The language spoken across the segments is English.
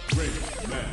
Great match.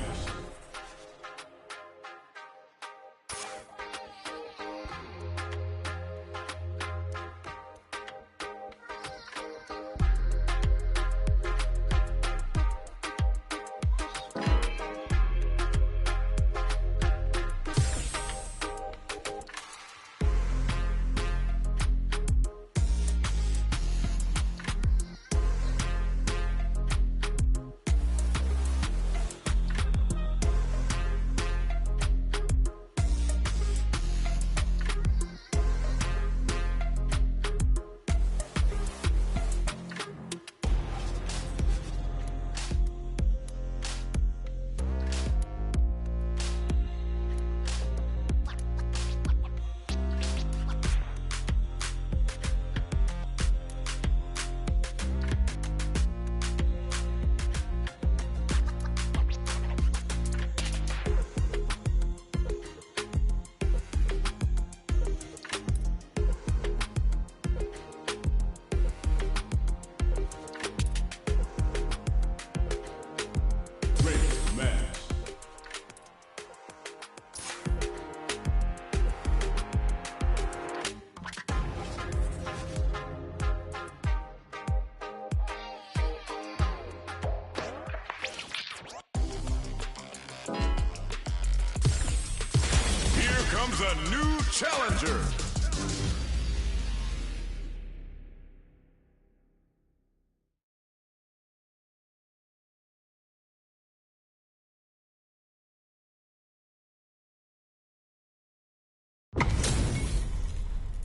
Comes a new challenger.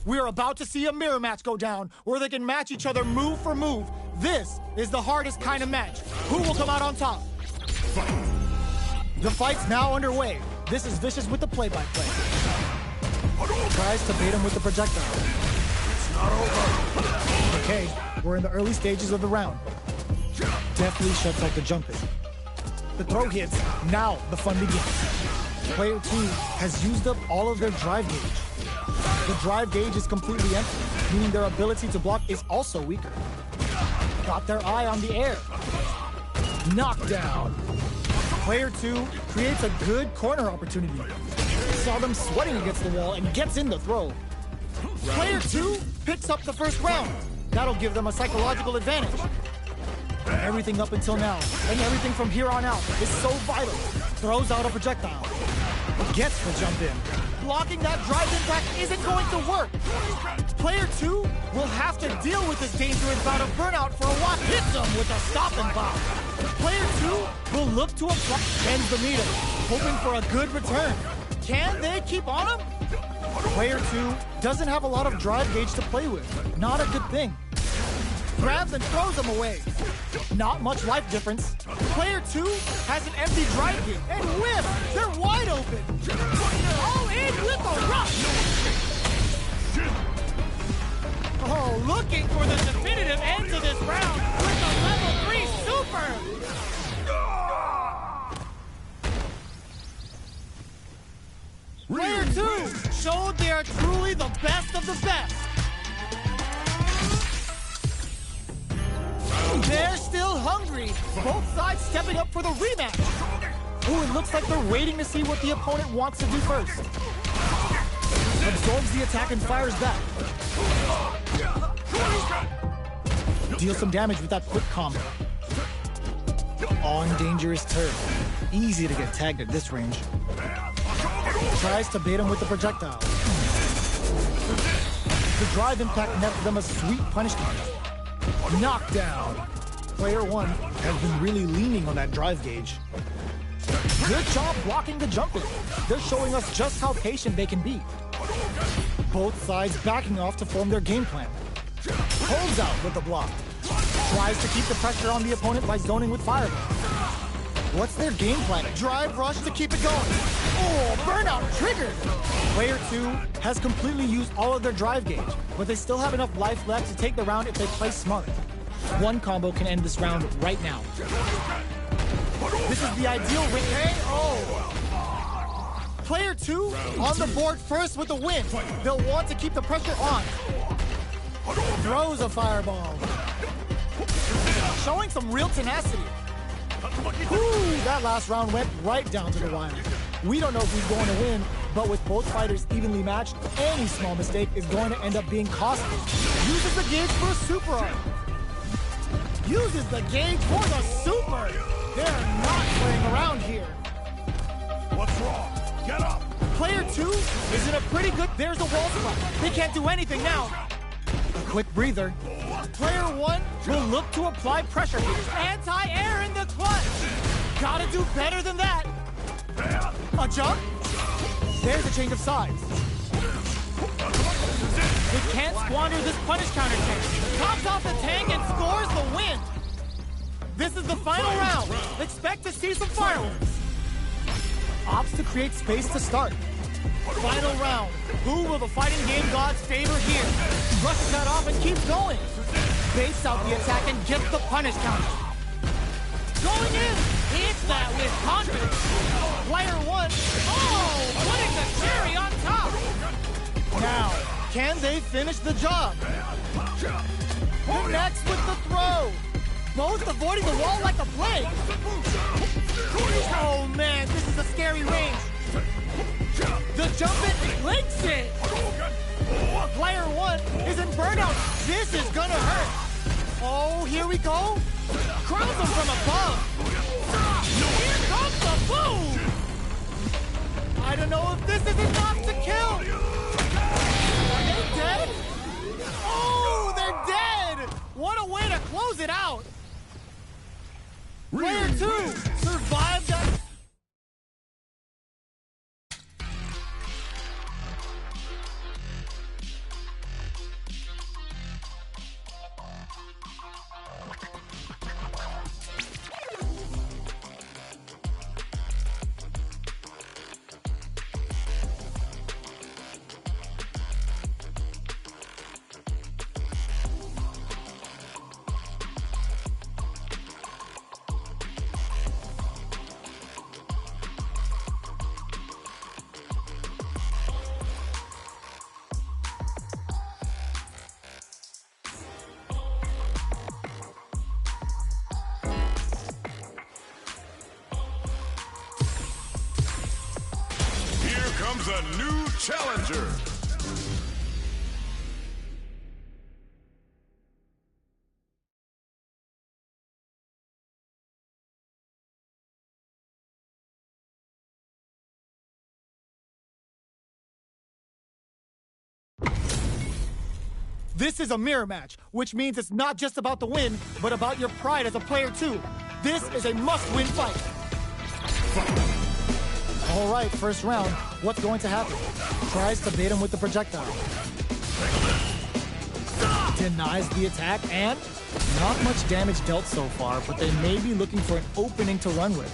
We are about to see a mirror match go down, where they can match each other move for move. This is the hardest kind of match. Who will come out on top? The fight's now underway. This is Vicious with the play-by-play. Tries to bait him with the projectile. It's not over. Okay, we're in the early stages of the round. Definitely shuts out the jumping. The throw hits, now the fun begins. Player 2 has used up all of their drive gauge. The drive gauge is completely empty, meaning their ability to block is also weaker. Got their eye on the air. Knockdown. Player 2 creates a good corner opportunity. Saw them sweating against the wall and gets in the throw. Player 2 picks up the first round. That'll give them a psychological advantage. Everything up until now, and everything from here on out, is so vital. Throws out a projectile. Gets the jump in. Blocking that drive impact isn't going to work. Player 2 will have to deal with this dangerous bout of burnout for a while. Hits him with a stop and pop. Player 2 will look to apply, bends the meter, hoping for a good return. Can they keep on him? Player 2 doesn't have a lot of drive gauge to play with. Not a good thing. Grabs and throws him away. Not much life difference. Player 2 has an empty drive gauge and whip. They're wide open. All in with a rush. Oh, looking for the definitive end to this round with a level 3 super. Player 2 showed they are truly the best of the best. They're still hungry. Both sides stepping up for the rematch. Ooh, it looks like they're waiting to see what the opponent wants to do first. Absorbs the attack and fires back. Deals some damage with that quick combo. On dangerous turf. Easy to get tagged at this range. Tries to bait him with the projectile. The drive impact nets them a sweet punishment. Knockdown. Player 1 has been really leaning on that drive gauge. Good job blocking the jump in. They're showing us just how patient they can be. Both sides backing off to form their game plan. Holds out with the block. Tries to keep the pressure on the opponent by zoning with fireball. What's their game plan? Drive rush to keep it going. Oh, burnout triggered. Player 2 has completely used all of their drive gauge, but they still have enough life left to take the round if they play smart. One combo can end this round right now. This is the ideal win. Player 2 on the board first with the win. They'll want to keep the pressure on. Throws a fireball. Showing some real tenacity. Ooh, that last round went right down to the wire. We don't know if he's going to win, but with both fighters evenly matched, any small mistake is going to end up being costly. Uses the gauge for a super arm. Uses the gauge for the super. They're not playing around here. What's wrong? Get up! Player 2 is in a pretty good... There's a wall spot. They can't do anything now. A quick breather. Player 1 will look to apply pressure here. Anti-air in the clutch. Gotta do better than that. A jump. There's a change of sides. They can't squander this punish counter tank. Tops off the tank and scores the win. This is the final round. Expect to see some fireworks. Opts to create space to start. Final round. Who will the fighting game gods favor here? Brushes that off and keeps going. Baits out the attack and gets the punish counter. Going in. Hits that with confidence. Player 1. Oh, putting the cherry on top. Now, can they finish the job? Next with the throw. Both avoiding the wall like a plague. Oh man, this is a scary range. The jump it links it. Player 1 is in burnout. This is gonna hurt. Oh, here we go. Crowns him from above. Here comes the boom. I don't know if this is enough to kill. Are they dead? Oh, they're dead. What a way to close it out. Player 2 survived that. Comes a new challenger. This is a mirror match, which means it's not just about the win, but about your pride as a player too. This is a must-win fight. All right, first round. What's going to happen? Tries to bait him with the projectile. Denies the attack, and not much damage dealt so far, but they may be looking for an opening to run with.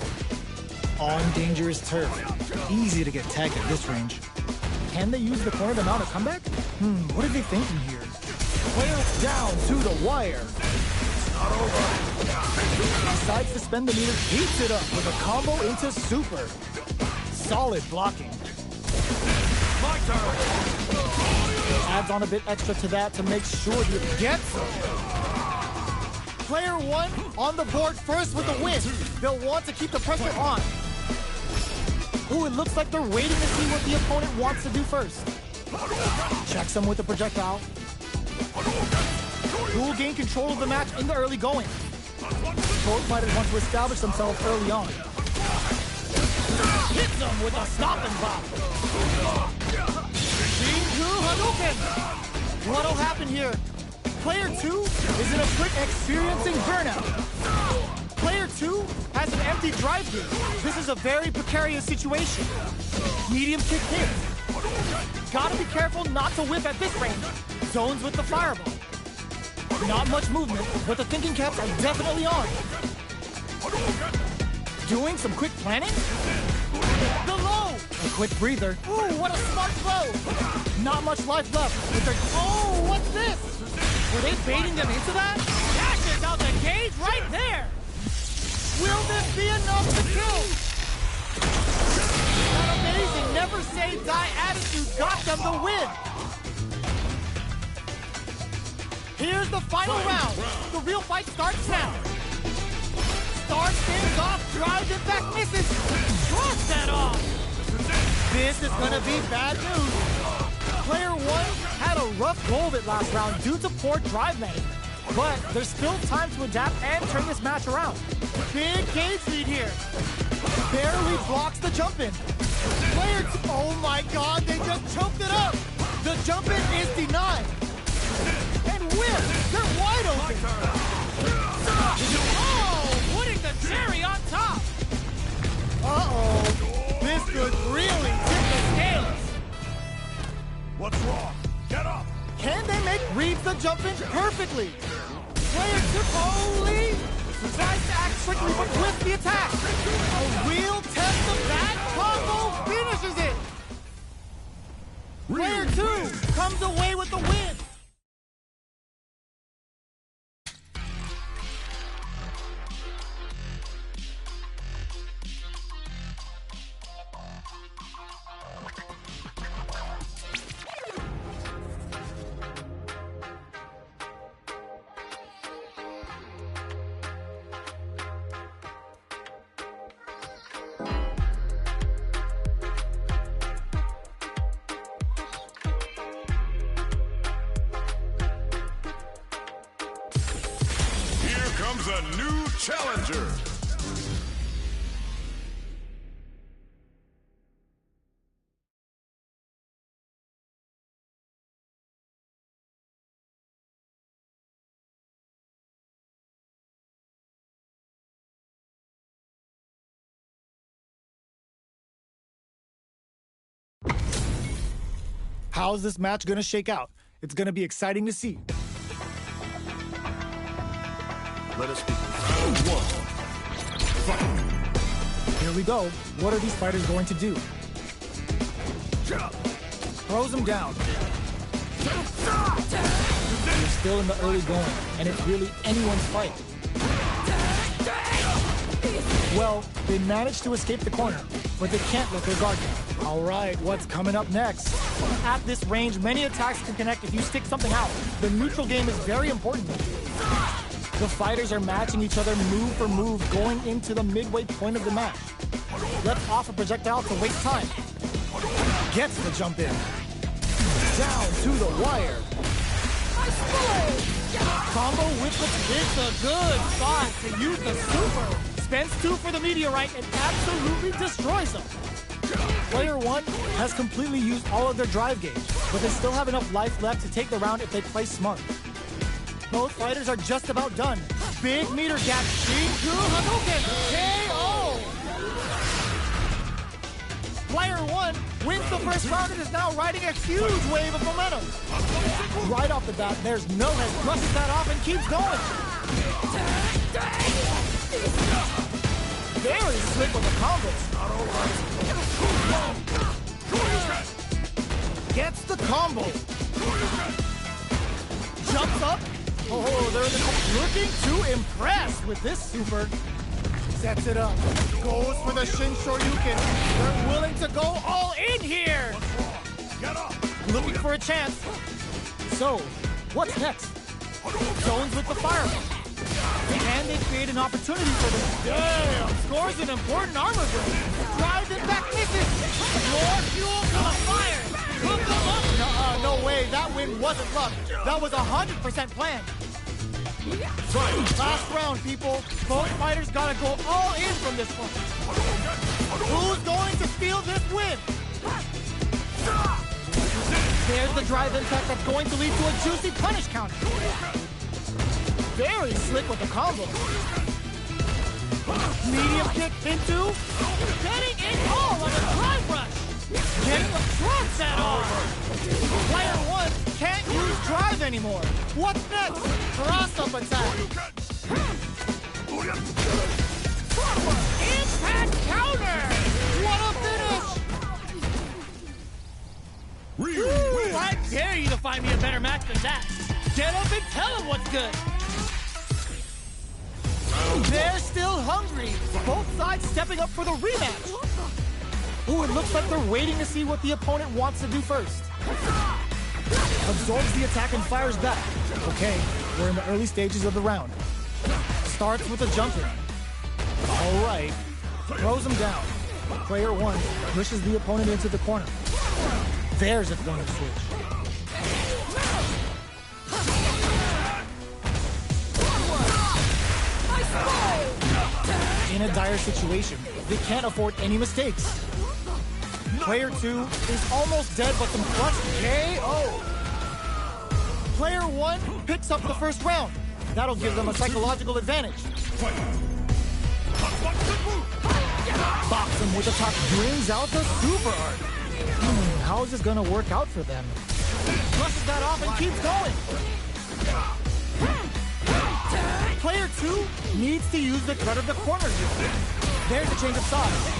On dangerous turf. Easy to get tagged at this range. Can they use the corner to mount a comeback? What are they thinking here? Player down to the wire. Decides to spend the meter, heats it up with a combo into super. Solid blocking. My turn. Adds on a bit extra to that to make sure he gets it. Player 1 on the board first with the win. They'll want to keep the pressure on. Ooh, it looks like they're waiting to see what the opponent wants to do first. Checks him with the projectile. Who will gain control of the match in the early going. Both fighters want to establish themselves early on. Hits him with a stopping block. Hadouken! What'll happen here? Player 2 is in a quick experiencing burnout. Player 2 has an empty drive gear. This is a very precarious situation. Medium kick hits. Gotta be careful not to whip at this range. Zones with the fireball. Not much movement, but the thinking caps are definitely on. Doing some quick planning? The low! A quick breather. Ooh, what a smart throw! Not much life left. But oh, what's this? Were they baiting them into that? Dashes out the cage right there! Will this be enough to kill? That amazing never say die attitude got them the win! Here's the final round. The real fight starts now. Star stands on This is gonna be bad news. Player 1 had a rough go of it last round due to poor drive management. But there's still time to adapt and turn this match around. Big cage lead here. Barely blocks the jump in. Player 2, oh my god, they just choked it up. The jump in is denied. And whip, they're wide open. Oh, putting the cherry on top. Uh-oh, this could really tip the scales. What's wrong? Get up! Can they make Reeves the jump in perfectly? Player 2 only tries to act quickly but whiffs the attack. A real test of that combo finishes it. Player 2 comes away with the win. Comes a new challenger. How's this match gonna shake out? It's gonna be exciting to see. Let us begin. Round 1. Fight. Here we go. What are these fighters going to do? Throws him down. They're still in the early going, and it's really anyone's fight. Well, they managed to escape the corner, but they can't let their guard down. All right, what's coming up next? At this range, many attacks can connect if you stick something out. The neutral game is very important. The fighters are matching each other move for move going into the midway point of the match. Lets off a projectile to waste time. Gets the jump in. Down to the wire. Combo with the it's a good spot to use the super. Spends 2 for the meteorite and absolutely destroys them. Player 1 has completely used all of their drive gauge, but they still have enough life left to take the round if they play smart. Both fighters are just about done. Big meter gap. Shinku Hadouken. KO! Player 1 wins the first round and is now riding a huge wave of momentum. Right off the bat, there's no head, brushes that off and keeps going. Very slick with the combos. Gets the combo. Jumps up. Oh, they're looking to impress with this super. Sets it up. Goes for the Shin Shoryuken. They're willing to go all in here. Get up! Looking for a chance. So, what's next? Zones with the fireball. And they create an opportunity for them. Damn! Scores an important armor break. Drives it back, misses. More fuel for the fire. Hook them up. No way. That win wasn't luck. That was 100% planned. Last round, people. Both fighters gotta go all in from this one. Who's going to steal this win? There's the drive impact that's going to lead to a juicy punish counter. Very slick with the combo. Medium kick into. Getting it all on a drive rush. Getting the front set on. Player 1 can't use drive anymore. What's next? Cross-up attack. Impact counter. What a finish. Ooh, I dare you to find me a better match than that. Get up and tell him what's good. They're still hungry. Both sides stepping up for the rematch. Ooh, it looks like they're waiting to see what the opponent wants to do first. Absorbs the attack and fires back. Okay, we're in the early stages of the round. Starts with a jump in. All right. Throws him down. Player 1 pushes the opponent into the corner. There's a corner switch. In a dire situation, they can't afford any mistakes. Player 2 is almost dead, but some clutch KO. Player 1 picks up the first round. That'll give them a psychological advantage. Box him with the top, brings out the super art. How is this gonna work out for them? Brushes that off and keeps going. Player 2 needs to use the threat of the corner here. There's a change of sides.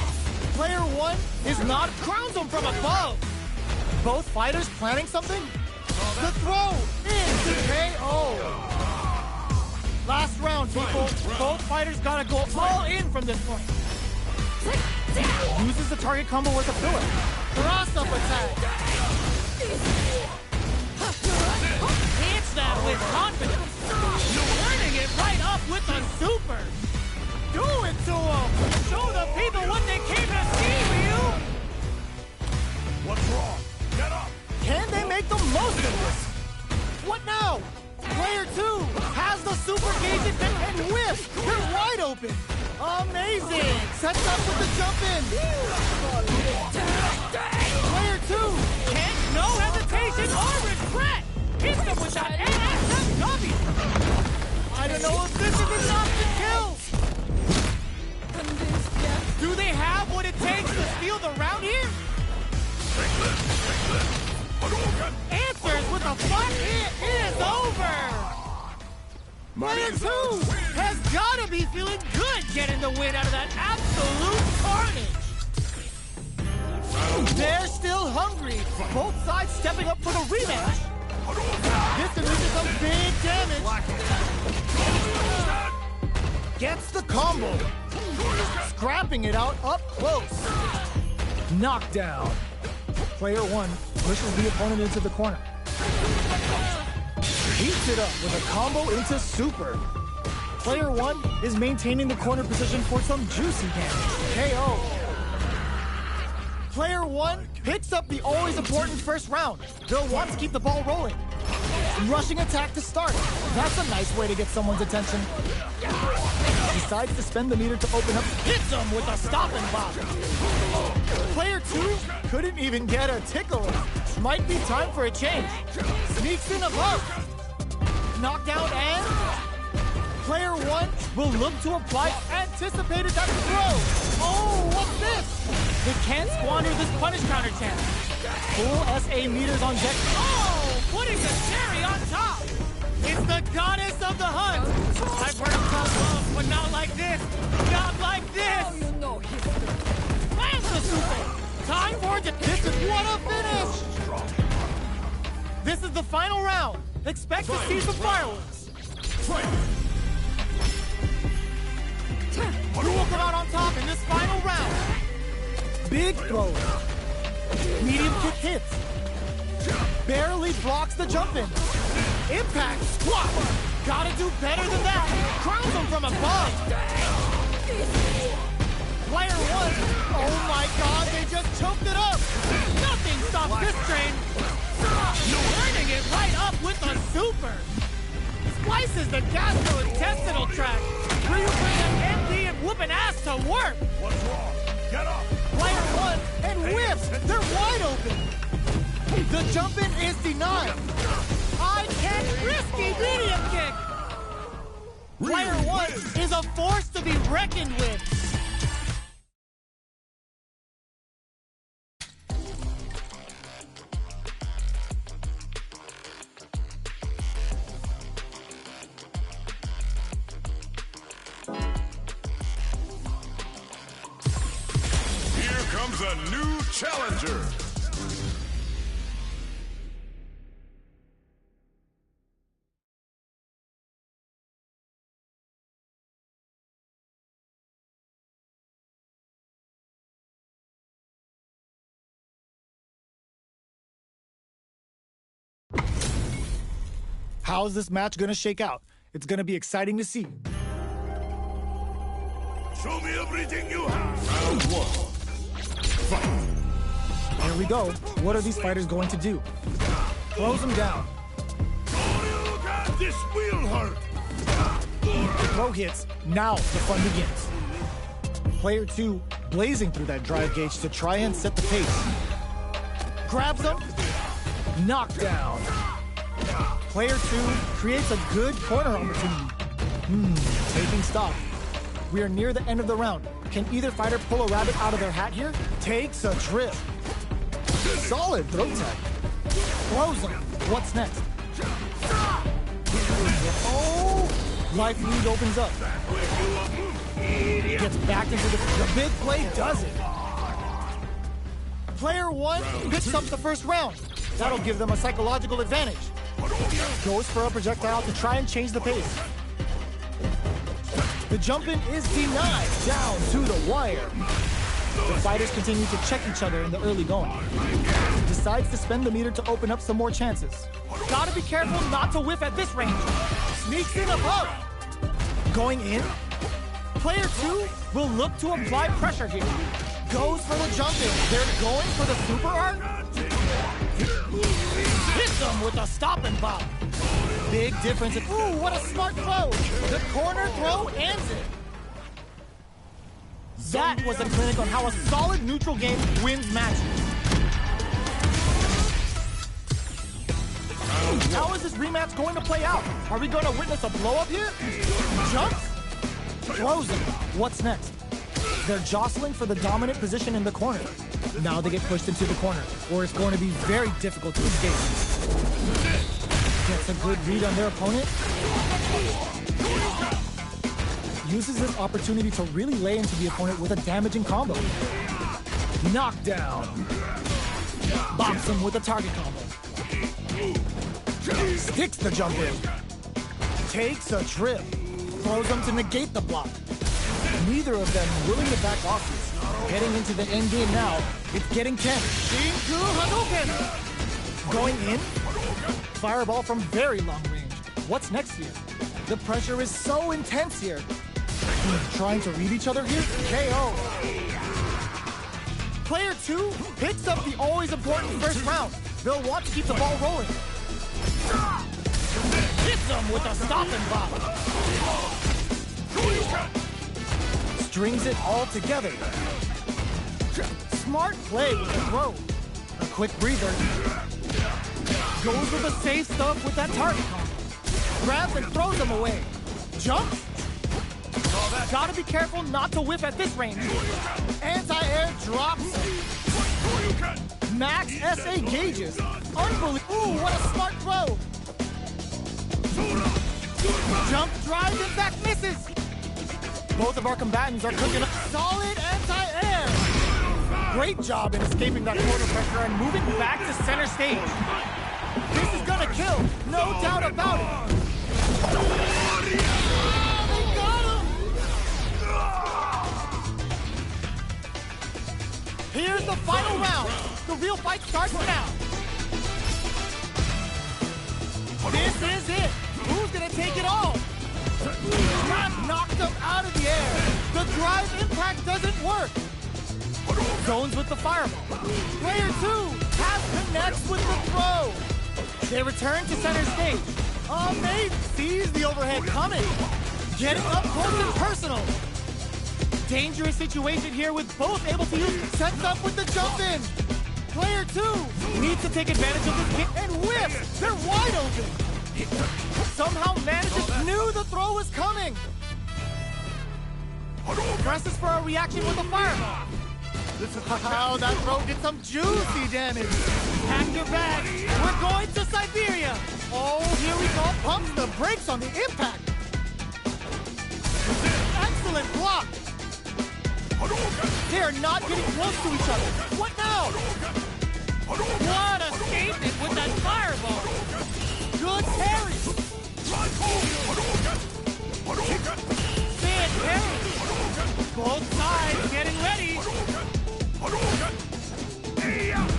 Player 1 is not crowns him from above. Both fighters planning something? The throw into KO. Last round, people. Both fighters gotta go all in from this point. Uses the target combo with a filler. Cross-up attack. Hits that with confidence. Turning it right up with a super. Do it to them. Show the people what they came to see, Ryu. What's wrong? Get up! Can they make the most of this? What now? Player 2 has the super gauge and whiffs. They're wide open. Amazing. Sets up with the jump in. Player 2 Can't no hesitation or regret. Hits them with that NSFW. I don't know if this is enough to kill. Do they have what it takes to steal the round here? Answers with a fun. It is over. Player 2 has got to be feeling good getting the win out of that absolute carnage. They're still hungry. Both sides stepping up for the rematch. This unleashes some big damage. Gets the combo. Scrapping it out up close. Knockdown. Player 1 pushes the opponent into the corner. Heats it up with a combo into super. Player 1 is maintaining the corner position for some juicy damage. KO. Player 1 picks up the always important first round. They'll want to keep the ball rolling. Rushing attack to start. That's a nice way to get someone's attention. Decides to spend the meter to open up. Hits him with a stop and pop. Player 2 couldn't even get a tickle. Might be time for a change. Sneaks in above. Knockdown and Player 1 will look to apply anticipated that throw. Oh, what's this? They can't squander this punish counter chance. Full SA meters on deck. Oh, putting the cherry on top. It's the goddess of the hunt. I've heard him called love, but not like this. Not like this. Lands the super. Time for it to... This is what a finish. This is the final round. Expect to see some fireworks. Who will come out on top in this final round? Big throw. Medium kick hits. Barely blocks the jump in. Impact squat. Gotta do better than that. Crowns him from above. Player 1. Oh my god, they just choked it up. Nothing stops this train. Turning it right up with a super. Slices the gastrointestinal tract. Ryu brings an MD and whooping ass to work. What's wrong? Get up! Player 1 and whiffs. They're wide open. The jump in is denied. I can risky medium kick. Player 1 is a force to be reckoned with. Here comes a new challenger. How's this match gonna shake out? It's gonna be exciting to see. Show me everything you have. Round 1. Here we go. What are these fighters going to do? Throws him down. This will hurt. The throw hits. Now the fun begins. Player 2 blazing through that drive gauge to try and set the pace. Grabs him. Knockdown. Player 2 creates a good corner opportunity. Taking stock. We are near the end of the round. Can either fighter pull a rabbit out of their hat here? Takes a trip. Solid throw tag. Throws him. What's next? Oh! Life lead opens up. Gets back into the big play does it. Player 1 picks up the first round. That'll give them a psychological advantage. Goes for a projectile to try and change the pace. The jump-in is denied down to the wire. The fighters continue to check each other in the early going. Decides to spend the meter to open up some more chances. Gotta be careful not to whiff at this range. Sneaks in above. Going in. Player 2 will look to apply pressure here. Goes for the jump-in. They're going for the super art. Hits them with a stop and pop. Big difference. Ooh, what a smart throw. The corner throw ends it. That was a clinic on how a solid neutral game wins matches. How is this rematch going to play out? Are we going to witness a blow-up here? Jumps? Throws him. What's next? They're jostling for the dominant position in the corner. Now they get pushed into the corner, where it's going to be very difficult to escape. Gets a good read on their opponent. Uses this opportunity to really lay into the opponent with a damaging combo. Knockdown. Bops him with a target combo. Sticks the jump in. Takes a trip. Throws him to negate the block. Neither of them willing to back off this. Heading into the end game now, it's getting tense. Shinku Hadouken! Going in. Fireball from very long range. What's next here? The pressure is so intense here. Trying to read each other here? KO. Player 2 picks up the always important first round. They'll want to keep the ball rolling. Hits them with a stop and bop. Strings it all together. Smart play with the throw. A quick breather. Goes with the safe stuff with that target combo. Grabs and throws him away. Jump. Gotta be careful not to whiff at this range. Anti-air drops. Max SA gauges. Unbelievable. Ooh, what a smart throw. Jump, drive, and back misses. Both of our combatants are cooking up. Solid anti-air. Great job in escaping that corner pressure and moving back to center stage. This is gonna kill, no doubt about it. They got him. Here's the final round. The real fight starts now. This is it. Who's gonna take it all? Trap knocked him out of the air. The drive impact doesn't work. Zones with the fireball. Player 2 has connects with the throw. They return to center stage. Mate sees the overhead coming. Getting up close and personal. Dangerous situation here with both able to use. Sets up with the jump in. Player 2 needs to take advantage of this kick and whips. They're wide open. Somehow manages, knew the throw was coming. Presses for a reaction with a fireball. Wow, that throw did some juicy damage. Pack your bags. We're going to Siberia. Oh, here we go. Pumps the brakes on the impact. Excellent block. They are not getting close to each other. What now? What a statement with that fireball. Good parry. Big parry. Both sides getting ready.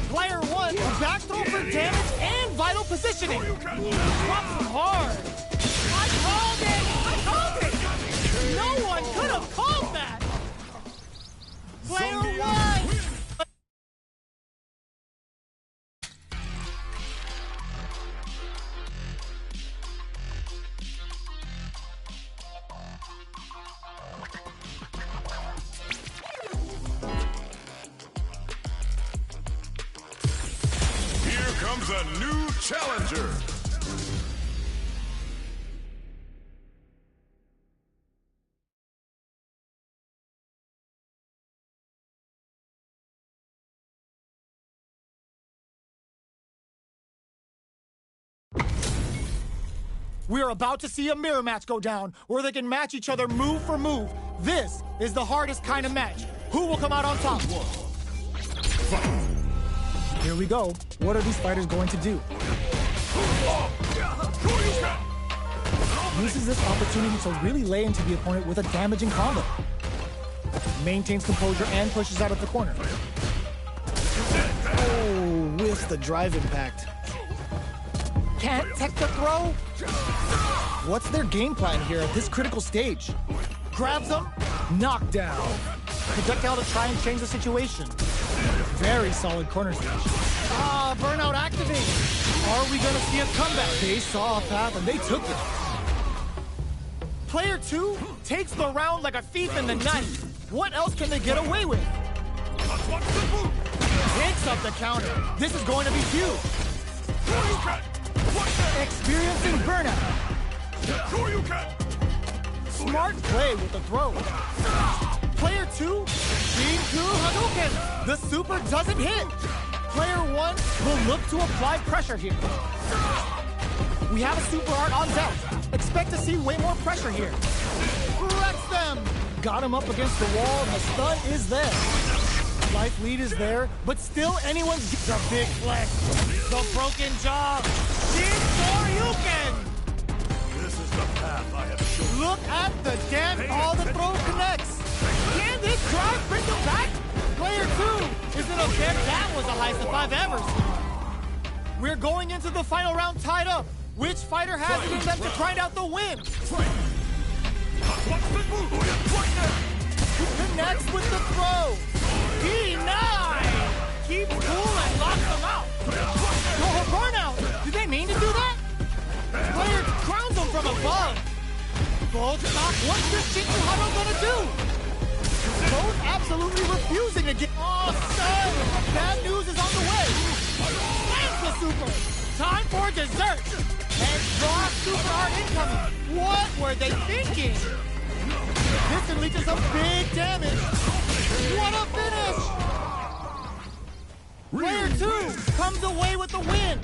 Player 1, back throw for damage and vital positioning. Drops him hard. I called it! I called it! No one could have called that! Player 1! comes a new challenger. We're about to see a mirror match go down, where they can match each other move for move. This is the hardest kind of match. Who will come out on top? Here we go. What are these fighters going to do? Uses this opportunity to really lay into the opponent with a damaging combo. Maintains composure and pushes out of the corner. Oh, whiffs the drive impact. Can't tech the throw? What's their game plan here at this critical stage? Grabs them, knockdown. Projectile to try and change the situation. Very solid corner smash. Ah, burnout activated. Are we gonna see a comeback? They saw a path and they took it. Player 2 takes the round like a thief in the night. What else can they get away with? Picks up the counter. This is going to be huge. Experiencing burnout. Smart play with the throw. Player 2, Shin-Ku Hadouken. The super doesn't hit. Player 1 will look to apply pressure here. We have a super art on deck. Expect to see way more pressure here. Wrecks them. Got him up against the wall, and the stun is there. Life lead is there, but still anyone's the big flex. The broken jaw. Shin-Shoryuken. This is the path I have chosen. Look at the dance. All the throw connects. Can this drive bring them back? Player 2 is in a bed. That was the highest if I've ever seen. We're going into the final round tied up. Which fighter has it in them to grind out the win? Connects with the throw. Denied. Keeps cool and locks them out. Oh, burnout. Did they mean to do that? Player crowns them from above. Both stop. What's this Shin-Ku Hadouken gonna do? Both absolutely refusing to get... Oh, son! Bad news is on the way! Lands the super! Time for dessert! And draw super art incoming! What were they thinking? This can lead to some big damage! What a finish! Player 2 comes away with the win!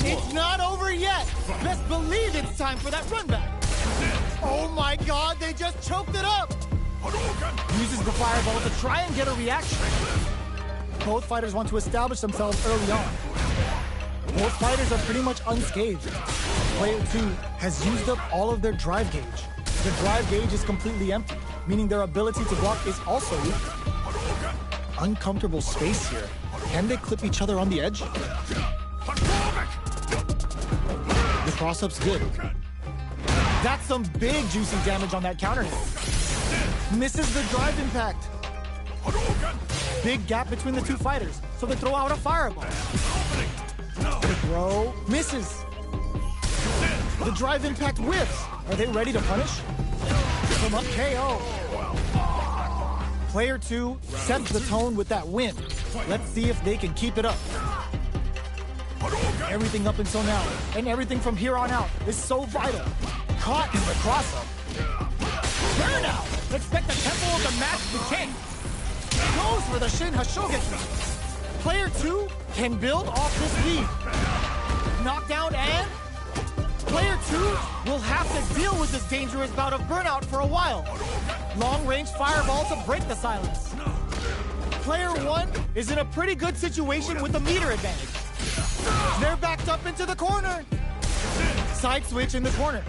It's not over yet! Best believe it's time for that run back! Oh my god, they just choked it up! Uses the fireball to try and get a reaction. Both fighters want to establish themselves early on. Both fighters are pretty much unscathed. Player 2 has used up all of their drive gauge. The drive gauge is completely empty, meaning their ability to block is also weak. Uncomfortable space here. Can they clip each other on the edge? The cross-up's good. That's some big juicy damage on that counter hit. Misses the drive impact. Big gap between the two fighters, so they throw out a fireball. The throw misses. The drive impact whiffs. Are they ready to punish? From up KO. Player 2 sets the tone with that win. Let's see if they can keep it up. Everything up until now, and everything from here on out, is so vital. Caught in the cross-up. Burnout! Expect the tempo of the match to change. Goes for the Shin Hashogetsu. Player 2 can build off this lead. Knockdown and... Player 2 will have to deal with this dangerous bout of burnout for a while. Long-range fireball to break the silence. Player 1 is in a pretty good situation with a meter advantage. They're backed up into the corner. Side switch in the corner.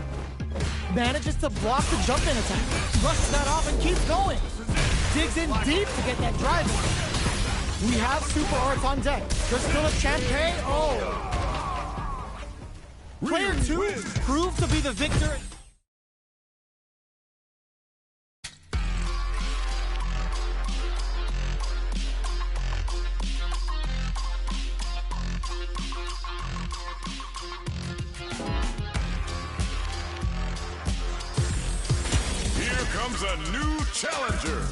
Manages to block the jump-in attack. Rushes that off and keeps going. Digs in deep to get that drive in. We have super arts on deck. There's still a champ KO. Player 2 proved to be the victor. Here comes a new challenger.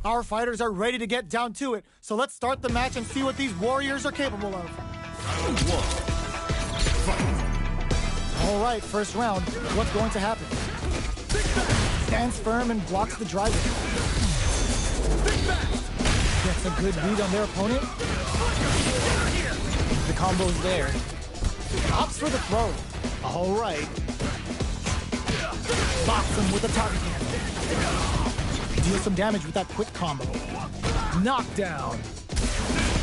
Our fighters are ready to get down to it, so let's start the match and see what these warriors are capable of. All right, first round. What's going to happen? Stands firm and blocks the driver. Gets a good read on their opponent. The combo's there. Opts for the throw. All right. Box him with a target handle. Deal some damage with that quick combo. Knockdown.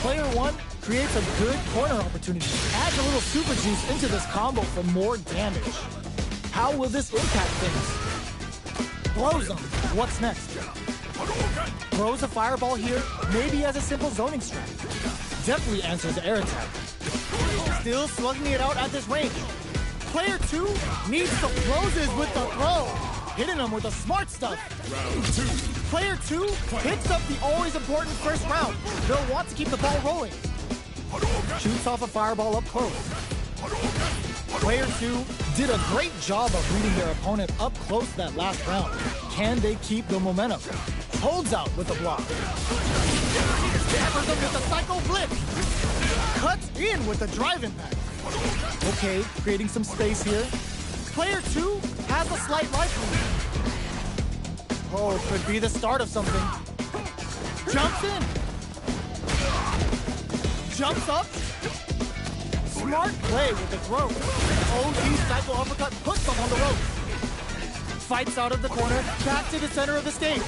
Player 1 creates a good corner opportunity. Adds a little super juice into this combo for more damage. How will this impact things? Blows them. What's next? Throws a fireball here, maybe has a simple zoning strat. Definitely answers the air attack. Still slugging it out at this range. Player 2 needs the closes with the throw. Hitting them with the smart stuff. Player 2 picks up the always important first round. They'll want to keep the ball rolling. Shoots off a fireball up close. Player 2 did a great job of reading their opponent up close that last round. Can they keep the momentum? Holds out with the block. Hammers them with the psycho blitz. Cuts in with the drive impact. Okay, creating some space here. Player 2 has a slight life lead. Oh, could be the start of something. Jumps in. Jumps up. Smart play with the throw. OG psycho uppercut puts them on the rope. Fights out of the corner, back to the center of the stage.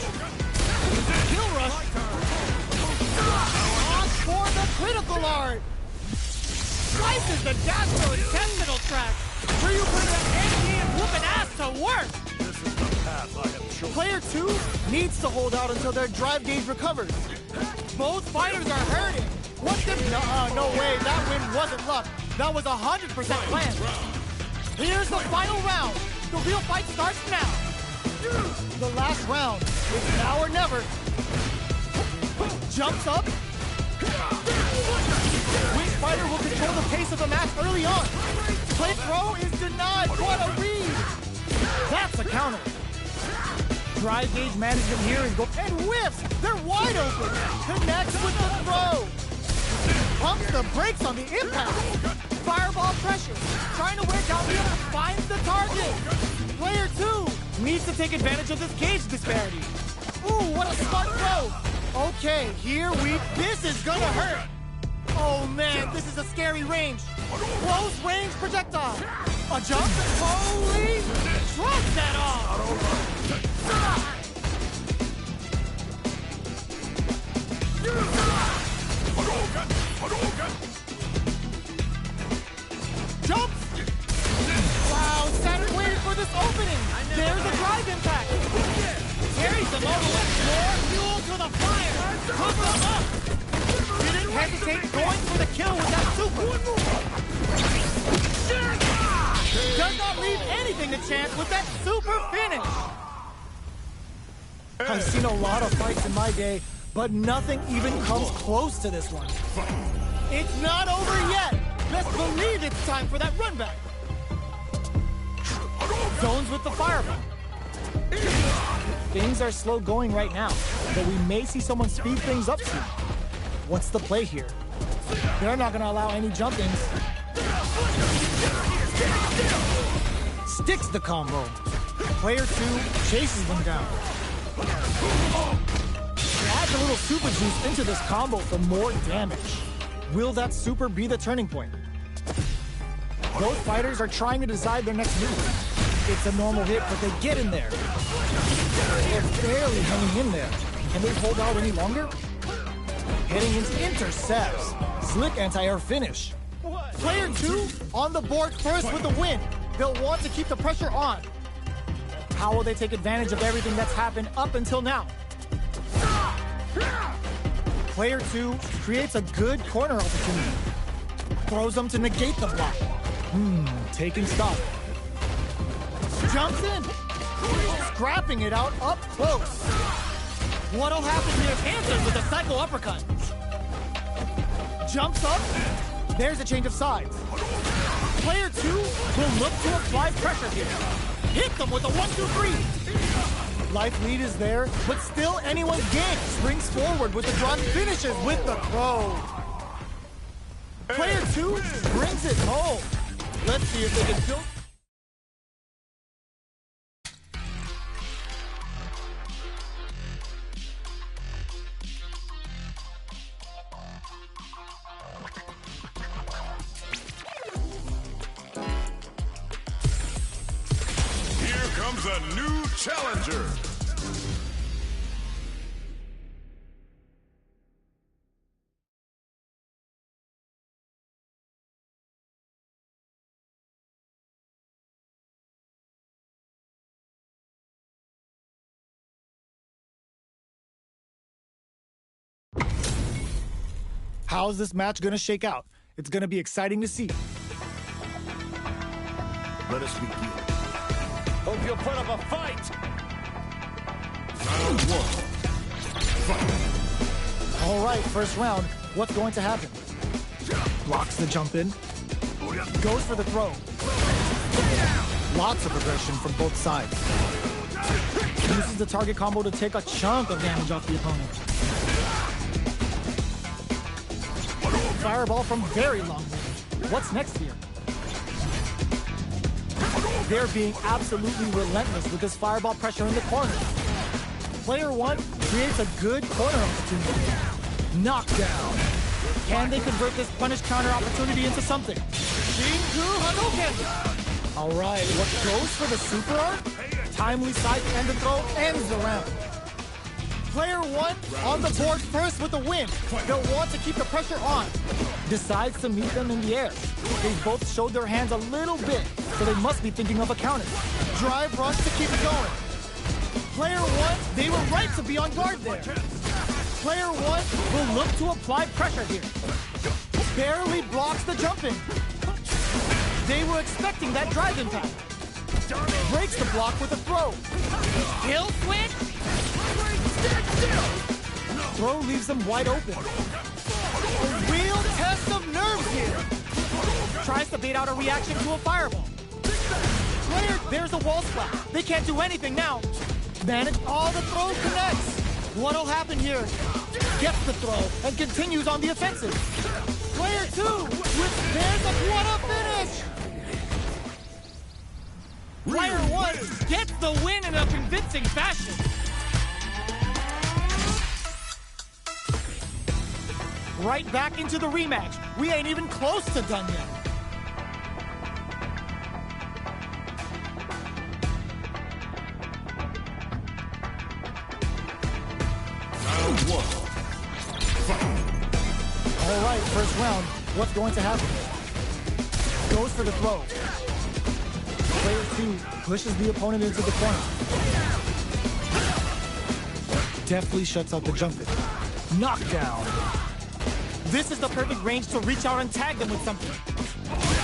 Kill rush. On for the critical art. Slices the gastrointestinal tract. Where you put that energy and whooping ass to work. This is the path I have chosen. Player 2 needs to hold out until their drive gauge recovers. Both fighters are hurting. What's the... no way, that win wasn't luck. That was 100% planned. Here's the final round. The real fight starts now. The last round. It's now or never. Jumps up. Which fighter will control the pace of the match early on? Play throw is denied. What a read. That's a counter. Drive gauge management here is go and whiffs. They're wide open. Connects with the throw. Pumps the brakes on the impact. Fireball pressure. Trying to wear down the other. Finds the target. Player 2 needs to take advantage of this gauge disparity. Ooh, what a smart throw. Okay, this is gonna hurt. Oh man, this is a scary range. Close range projectile. A jump. Holy. Shrugs that off. Jumps! Wow, Saturn waited for this opening. There's a drive impact. Carries them over with more fuel to the fire. Cover them up. Didn't hesitate going for the kill with that super. Does not leave anything to chance with that super finish. I've seen a lot of fights in my day, but nothing even comes close to this one. It's not over yet. Best believe it's time for that run back. Zones with the fireball. Things are slow going right now, but we may see someone speed things up soon. What's the play here? They're not going to allow any jump-ins. Sticks the combo. Player 2 chases them down. Adds a little super juice into this combo for more damage. Will that super be the turning point? Both fighters are trying to decide their next move. It's a normal hit, but they get in there. They're barely hanging in there. Can they hold out any longer? Heading into intercepts. Slick anti-air finish. Player 2 on the board first with the win. They'll want to keep the pressure on. How will they take advantage of everything that's happened up until now? Player 2 creates a good corner opportunity. Throws them to negate the block. Taking stock. Jumps in. Scrapping it out up close. What'll happen here? Answers with a psycho uppercut. Jumps up. There's a change of sides. Player 2 will look to apply pressure here. Hit them with a 1-2-3. Life lead is there, but still anyone's game. Springs forward with the draw and finishes with the throw. Player 2 brings it home. Let's see if they can build. Here comes a new challenger. How's this match gonna shake out? It's gonna be exciting to see. Let us begin. Hope you'll put up a fight. Round 1. Fight. All right, first round. What's going to happen? Blocks the jump in. Goes for the throw. Lots of aggression from both sides. Uses the target combo to take a chunk of damage off the opponent. Fireball from very long range. What's next here? They're being absolutely relentless with this fireball pressure in the corner. Player 1 creates a good corner opportunity. Knockdown. Can they convert this punish counter opportunity into something? Shinku Hadouken! All right, what goes for the super art? Timely side and the throw ends the round. Player 1 on the board first with the win. They'll want to keep the pressure on. Decides to meet them in the air. They both showed their hands a little bit, so they must be thinking of a counter. Drive rush to keep it going. Player 1, they were right to be on guard there. Player 1 will look to apply pressure here. Barely blocks the jump in. They were expecting that drive impact. Breaks the block with a throw. Kill switch? Throw leaves them wide open. A real test of nerves here. Tries to bait out a reaction to a fireball. Player, there's a wall splash. They can't do anything now. Manage all the throw connects. What'll happen here? Gets the throw and continues on the offensive. Player 2 with there's a what a finish. Player 1 gets the win in a convincing fashion. Right back into the rematch. We ain't even close to done yet. Round 1. Fight. All right, first round. What's going to happen? Goes for the throw. Player 2 pushes the opponent into the corner. Deftly shuts out the jump in. Knockdown. This is the perfect range to reach out and tag them with something.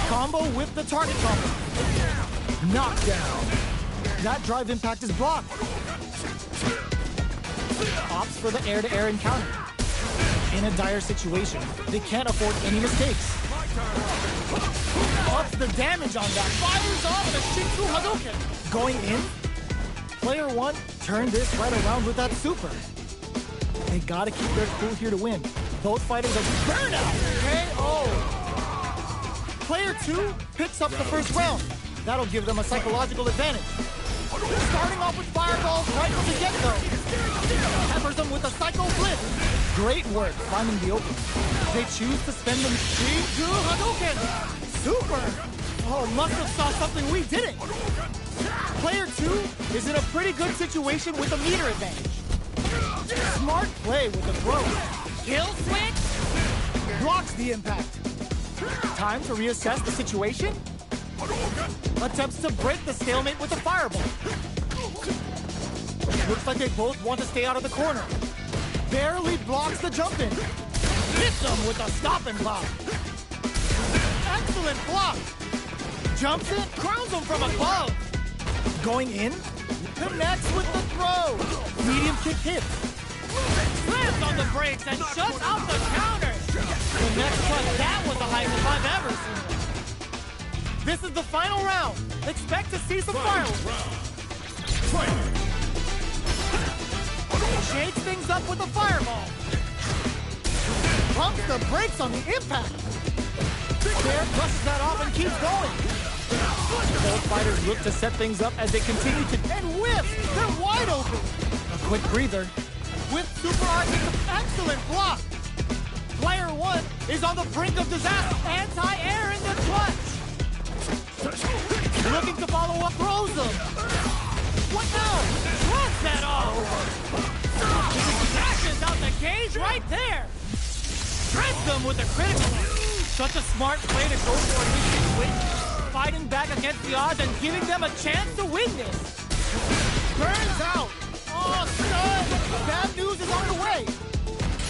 Combo with the target combo. Knockdown. That drive impact is blocked. Opts for the air-to-air encounter. In a dire situation, they can't afford any mistakes. Ups the damage on that. Fires off the Shinku Hadouken. Going in. Player 1 turned this right around with that super. They gotta keep their cool here to win. Both fighters are burnout. KO. Player 2 picks up the first round. That'll give them a psychological advantage. Starting off with fireballs right from the get-go. Peppers them with a psycho blitz. Great work finding the opening. They choose to spend them Shinku Hadouken. Super. Oh, must have saw something we didn't. Player 2 is in a pretty good situation with a meter advantage. Smart play with the throw. Kill switch? Blocks the impact. Time to reassess the situation. Attempts to break the stalemate with a fireball. Looks like they both want to stay out of the corner. Barely blocks the jump in. Hits them with a stop and block. Excellent block. Jumps in, crowns them from above. Going in, connects with the throw. Medium kick hits. Slams on the brakes and shuts out the counter. The next cut, that was the highest if I've ever seen it. This is the final round. Expect to see some fireworks. Shakes things up with a fireball. Pumps the brakes on the impact. Bear brushes that off and keeps going. Both fighters look to set things up as they continue to... And whiffs! They're wide open! A quick breather. With Super Art, it's an excellent block. Player 1 is on the brink of disaster. Anti-air in the clutch. Looking to follow up, throws them. What now? Drops that off. Dashes out the cage right there. Shreds them with a critical. Such a smart play to go for an instant win. Fighting back against the odds and giving them a chance to win this. Burns out. Oh, stud. Bad news is on the way.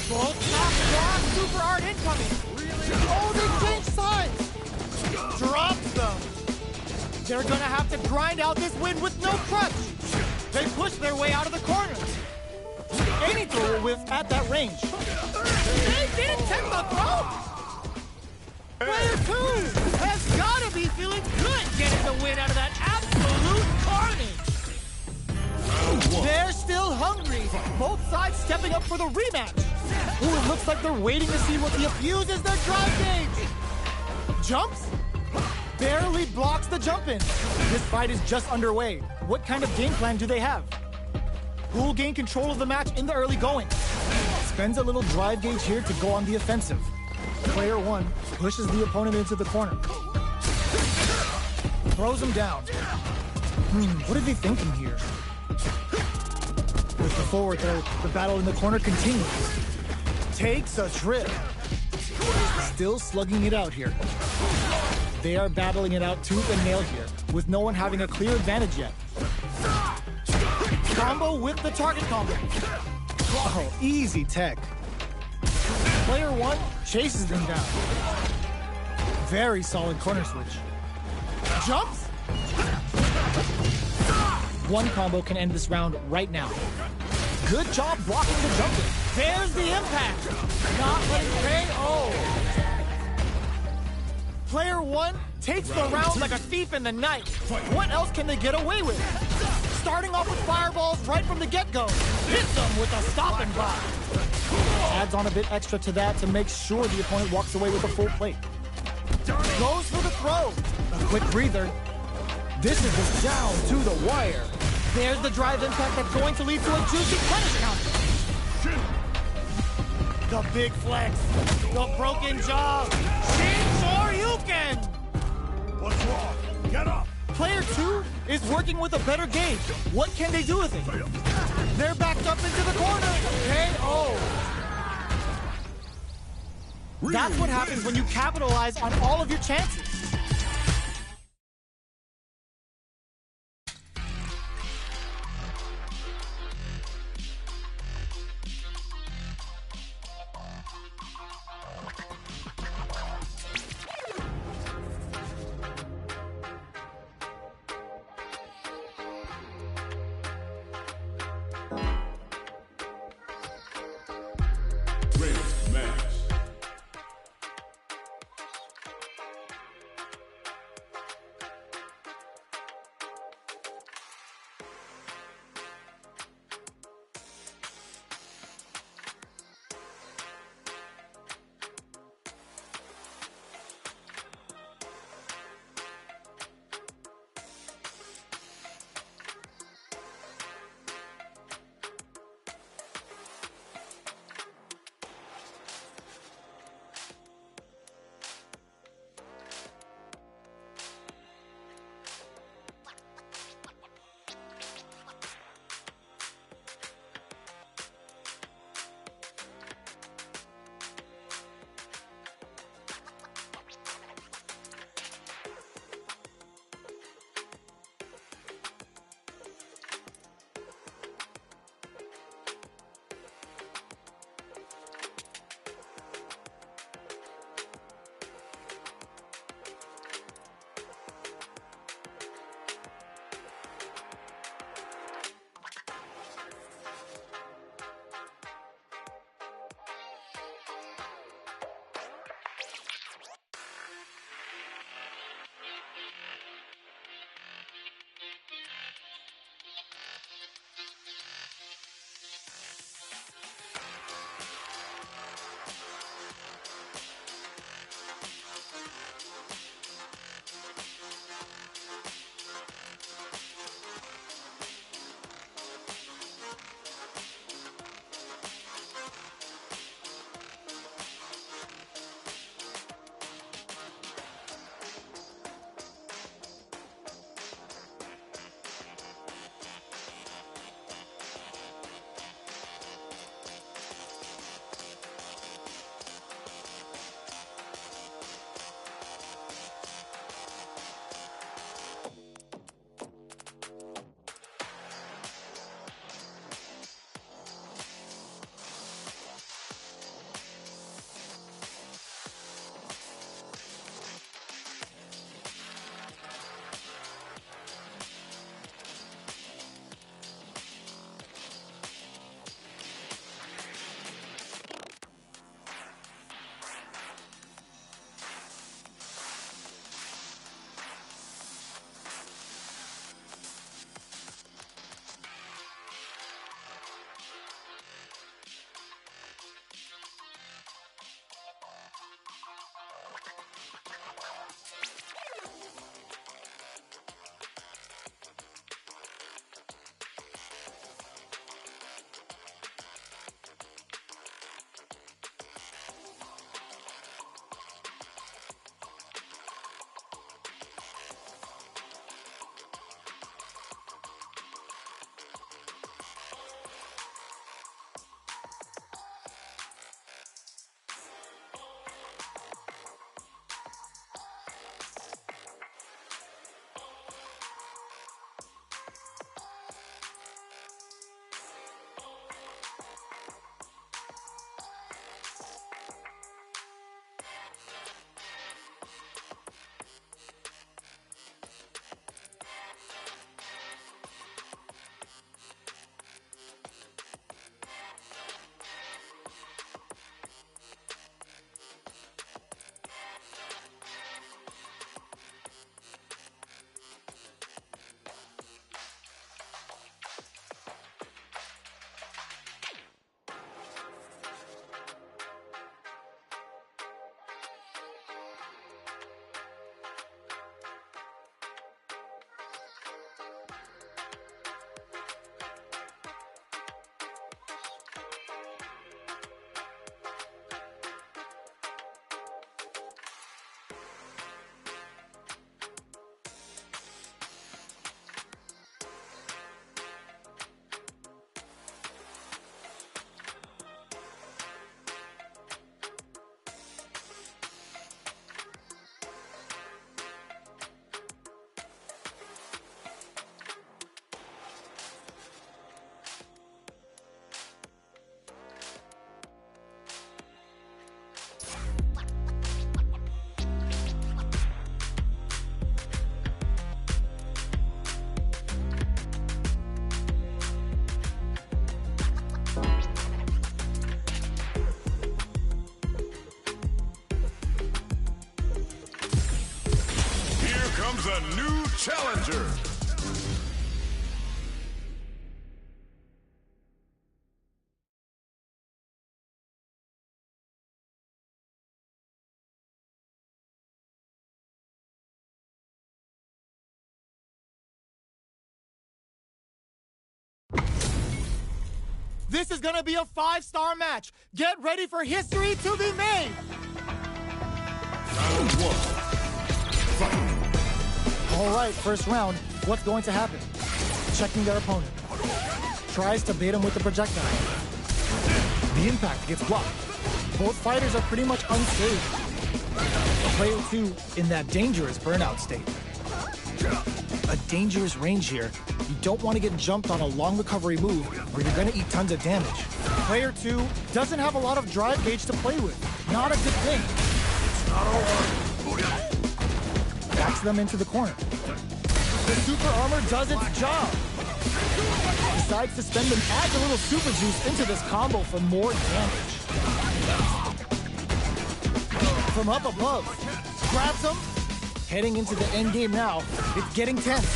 Both top block, Super Art incoming. Oh, they changed sides. Drops them. They're gonna have to grind out this win with no crutch. They push their way out of the corner. Any throw will whiff at that range. They didn't take the throw. Player 2 has gotta be feeling good getting the win out of that absolute carnage. They're still hungry. Both sides stepping up for the rematch. Ooh, it looks like they're waiting to see what the abuses their drive gauge. Jumps? Barely blocks the jump in. This fight is just underway. What kind of game plan do they have? Who will gain control of the match in the early going? Spends a little drive gauge here to go on the offensive. Player 1 pushes the opponent into the corner. Throws him down. What are they thinking here? With the forward throw, the battle in the corner continues. Takes a trip. Still slugging it out here. They are battling it out tooth and nail here, with no one having a clear advantage yet. Combo with the target combo. Oh, easy tech. Player 1 chases them down. Very solid corner switch. Jumps? One combo can end this round right now. Good job blocking the jump in. There's the impact. Not letting KO. Player 1 takes the round like a thief in the night. What else can they get away with? Starting off with fireballs right from the get-go. Hits them with a stop and block. Adds on a bit extra to that to make sure the opponent walks away with a full plate. Goes for the throw. A quick breather. This is just down to the wire. There's the drive impact that's going to lead to a juicy punish counter. The big flex. The broken jaw. Shoryuken! What's wrong? Get up! Player 2 is working with a better gauge. What can they do with it? They're backed up into the corner. KO. That's what happens when you capitalize on all of your chances. comes a new challenger. This is gonna be a 5-star match. Get ready for history to be made. Round 1. All right, first round. What's going to happen? Checking their opponent. Tries to bait him with the projectile. The impact gets blocked. Both fighters are pretty much unscathed. Player 2 in that dangerous burnout state. A dangerous range here. You don't want to get jumped on a long recovery move or you're going to eat tons of damage. Player 2 doesn't have a lot of drive gauge to play with. Not a good thing. It's not over. Backs them into the corner. The super armor does its job. Decides to spend and adds a little super juice into this combo for more damage. From up above, grabs him. Heading into the end game now. It's getting tense.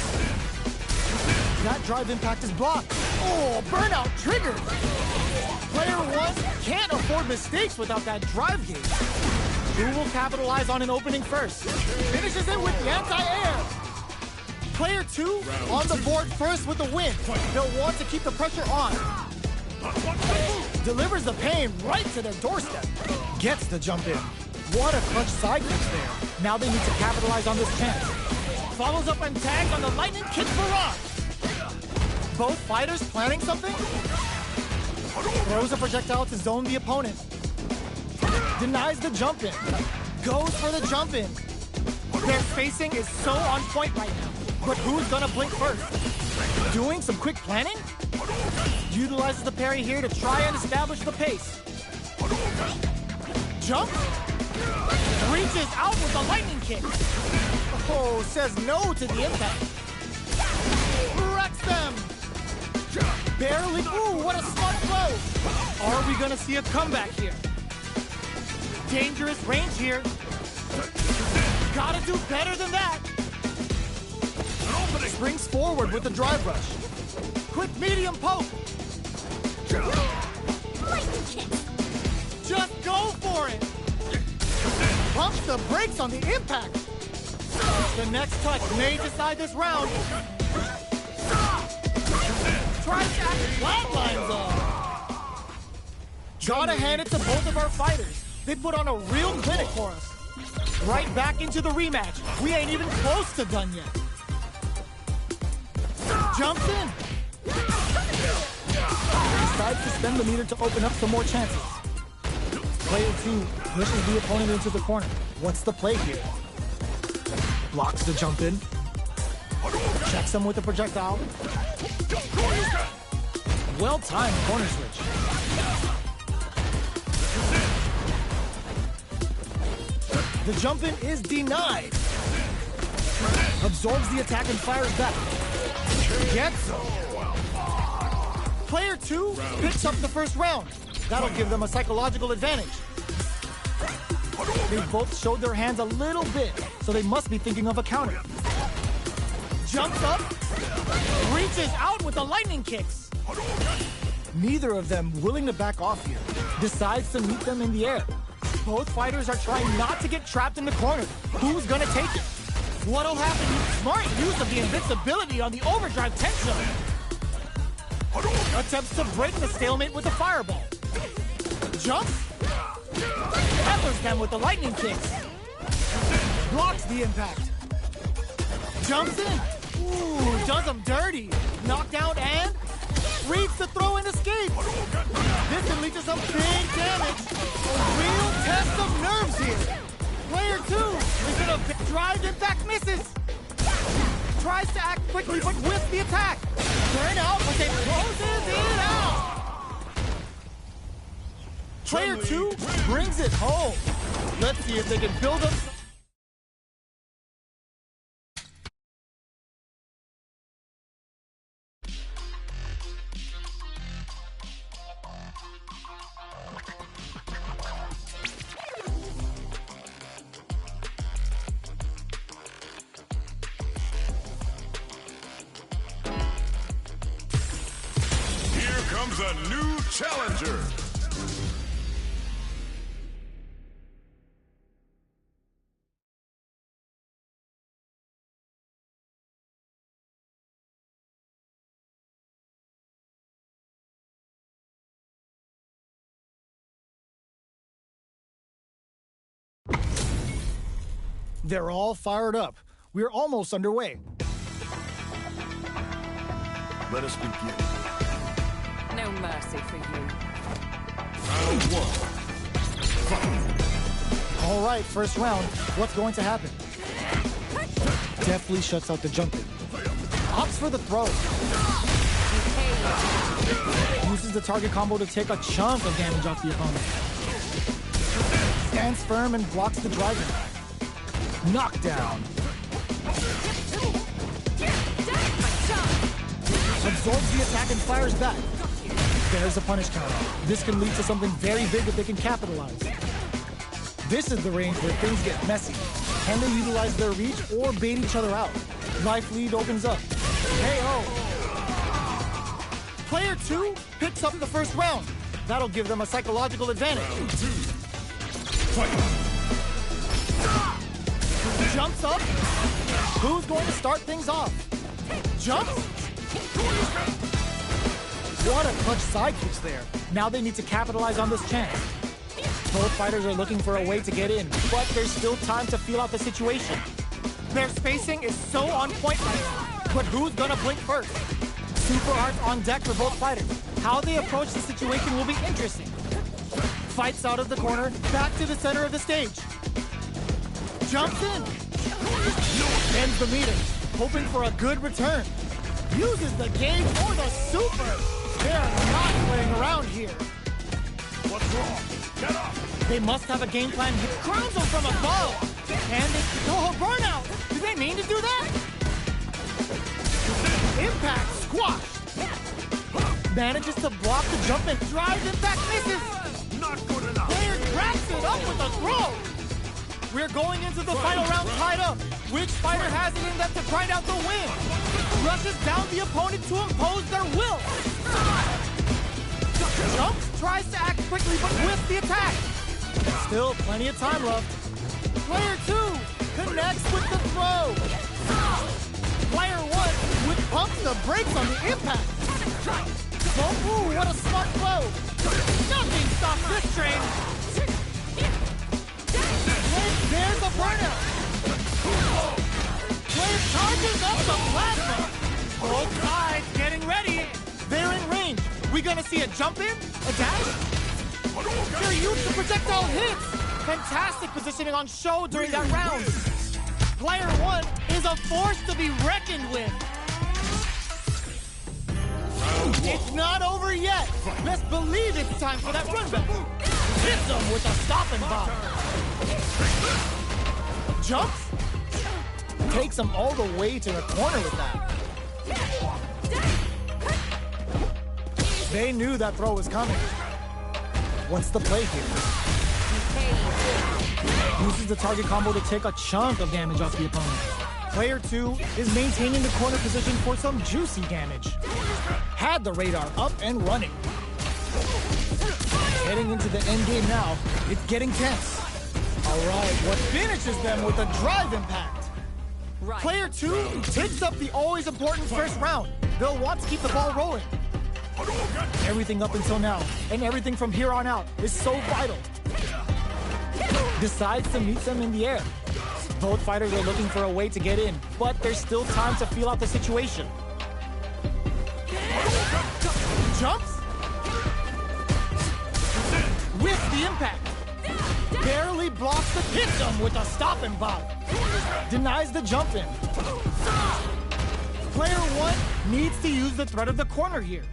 That drive impact is blocked. Oh, burnout triggered. Player 1 can't afford mistakes without that drive gauge. Who will capitalize on an opening first? Finishes it with the anti-air. Player 2 on the board first with the win. They'll want to keep the pressure on. Delivers the pain right to their doorstep. Gets the jump in. What a clutch side kick there. Now they need to capitalize on this chance. Follows up and tags on the lightning kick barrage. Both fighters planning something? Throws a projectile to zone the opponent. Denies the jump in. Goes for the jump in. Their spacing is so on point right now. But who's gonna blink first? Doing some quick planning? Utilizes the parry here to try and establish the pace. Jump? Reaches out with the lightning kick. Oh, says no to the impact. Wrecks them. Barely. Ooh, what a smart throw. Are we gonna see a comeback here? Dangerous range here. Gotta do better than that. Springs forward with the drive rush. Quick medium poke. Just go for it. Pumps the brakes on the impact. The next touch may decide this round. Tries to act flatlines off. Gotta hand it to both of our fighters. They put on a real clinic for us. Right back into the rematch. We ain't even close to done yet. Jumps in. Decides to spend the meter to open up some more chances. Player 2 pushes the opponent into the corner. What's the play here? Blocks the jump in. Checks him with the projectile. Well-timed corner switch. The jump in is denied. Absorbs the attack and fires back. Gets him. Player 2 picks up the first round. That'll give them a psychological advantage. They both showed their hands a little bit, so they must be thinking of a counter. Jumps up, reaches out with the lightning kicks. Neither of them willing to back off here. Decides to meet them in the air. Both fighters are trying not to get trapped in the corner. Who's gonna take it? What'll happen? Smart use of the invincibility on the overdrive tension. Attempts to break the stalemate with a fireball. Jumps. Peppers them with the lightning kicks. Blocks the impact. Jumps in. Ooh, does them dirty. Knockdown and reads the throw and escapes. This can lead to some big damage. A real test of nerves here. Player 2 is in a big drive impact misses. Tries to act quickly but whiffs the attack. Burn out, but then closes it out. Player 2 brings it home. Let's see if they can build up. names a new challenger. They're all fired up. We're almost underway. Let us begin. No mercy for you. Round one. Fight. All right, first round. What's going to happen? Deftly shuts out the jumping. Opts for the throw. Uses the target combo to take a chunk of damage off the opponent. Stands firm and blocks the driver. Knockdown. Absorbs the attack and fires back. There's a punish counter. This can lead to something very big if they can capitalize. This is the range where things get messy. Can they utilize their reach or bait each other out? Life lead opens up. KO. Player 2 picks up the first round. That'll give them a psychological advantage. Jumps up. Who's going to start things off? Jumps? What a clutch side kicks there. Now they need to capitalize on this chance. Both fighters are looking for a way to get in, but there's still time to feel out the situation. Their spacing is so on point right now, but who's gonna blink first? Super arts on deck for both fighters. How they approach the situation will be interesting. Fights out of the corner, back to the center of the stage. Jumps in. Ends the meter, hoping for a good return. Uses the gauge or the super. They're not playing around here. What's wrong? Get up! They must have a game plan. He crowns them from above. And oh, burnout! Did they mean to do that? Impact squash. Manages to block the jump and drives impact misses. Not good enough. Player wraps it up with a throw. We're going into the final round tied up. Which fighter has it in them to grind out the win? Rushes down the opponent to impose their will. Jumps, tries to act quickly, but whiffs the attack. Still plenty of time left. Player 2 connects with the throw. Player 1 with pumps the brakes on the impact. Oh, what a smart throw. Nothing stops this train. There's the burnout. Player charges up the plasma. Both sides getting ready. They're in range. We gonna see a jump in? A dash? They're used to projectile hits. Fantastic positioning on show during that round. Player 1 is a force to be reckoned with. It's not over yet. Best believe it's time for that run back. Hits them with a stopping bomb. Jumps? Takes them all the way to the corner with that. They knew that throw was coming. What's the play here? Uses the target combo to take a chunk of damage off the opponent. Player 2 is maintaining the corner position for some juicy damage. Had the radar up and running. Heading into the end game now, it's getting tense. All right, what finishes them with a drive impact? Right. Player 2 picks up the always important first round. They'll want to keep the ball rolling. Everything up until now, and everything from here on out, is so vital. Decides to meet them in the air. Both fighters are looking for a way to get in, but there's still time to feel out the situation. Jumps? With the impact. Barely blocks the hits them with a stopping bomb. Denies the jump in. Player 1 needs to use the threat of the corner here.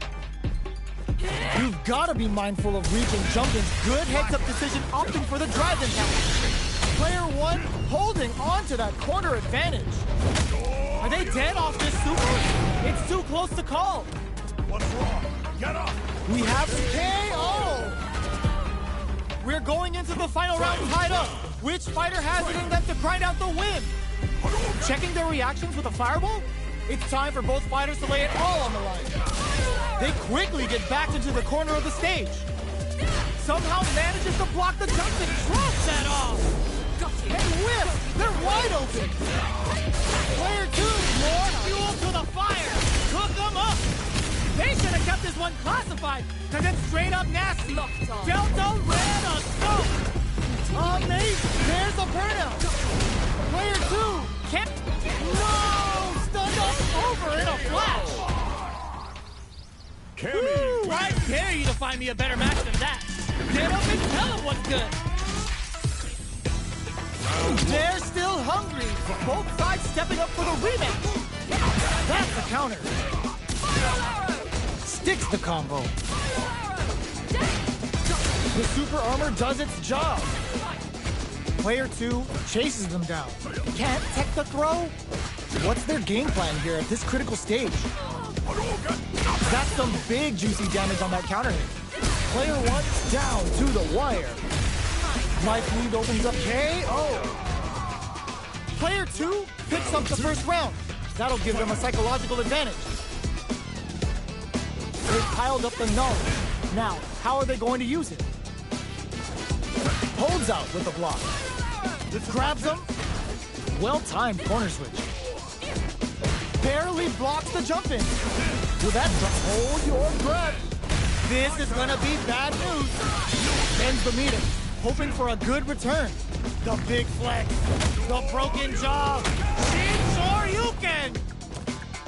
You've got to be mindful of reach and jump-ins. Good heads-up decision, opting for the drive impact. Player 1 holding on to that corner advantage. Are they dead off this super? It's too close to call. What's wrong? Get up! We have KO! We're going into the final round tied up. Which fighter has it in them to grind out the win? Checking their reactions with a fireball? It's time for both fighters to lay it all on the line. They quickly get back into the corner of the stage. Somehow manages to block the jump and drops that off. And whip! They're wide open. Player 2, more fuel to the fire. Cook them up. They should have kept this one classified, because it's straight up nasty. Delta red assault. Amazing. There's a burnout. Player 2 can't. No! Stunned up over in a flash. Woo, I dare you to find me a better match than that. Get up and tell them what's good. They're still hungry. Both sides stepping up for the rematch. That's the counter. Sticks the combo. The super armor does its job. Player 2 chases them down. Can't tech the throw? What's their game plan here at this critical stage? That's some big juicy damage on that counter hit. Player 1 down to the wire. Life lead opens up KO. Player 2 picks up the first round. That'll give them a psychological advantage. They've piled up the knowledge. Now, how are they going to use it? Holds out with the block. Grabs them. Well-timed corner switch. Barely blocks the jump in. With that drop, hold your breath. This is gonna be bad news. Ends the meeting, hoping for a good return. The big flex, the broken jaw. Shoryuken!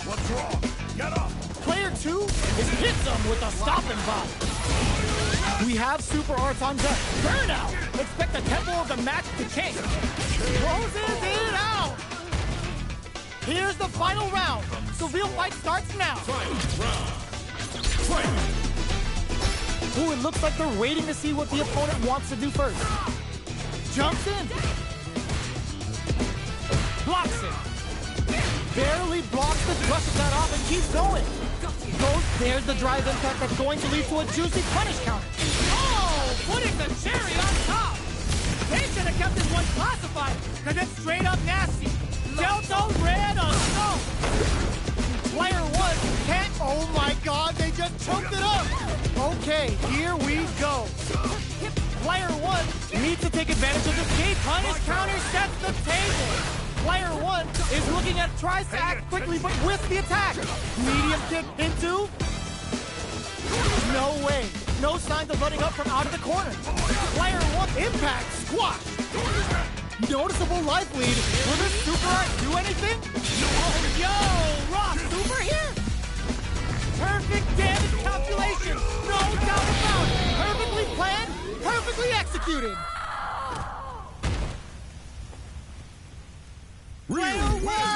What's wrong? Get up! Player 2 is hits him with a stopping bot. We have super arts on deck. Burnout! Expect the tempo of the match to change. Closes it out! Here's the final round. The real fight starts now. Ooh, it looks like they're waiting to see what the opponent wants to do first. Jumps in. Blocks it. Barely blocks the thrust of that off and keeps going. There's the drive impact that's going to lead to a juicy punish counter. Oh, putting the cherry on top. They should have kept this one classified, because it's straight up nasty. Delta red assault. Player 1 can't. Oh my god, they just choked it up. Okay, here we go. Player 1 needs to take advantage of this gate. Punish counter sets the table. Player 1 is looking at tries to act quickly but whiffs the attack. Medium kick into. No way. No signs of letting up from out of the corner. Player 1 impact squash. Noticeable life lead. Will this super art do anything? Oh, yo, Rock Super here? Perfect damage calculation. No doubt about it. Perfectly planned, perfectly executed. Player 1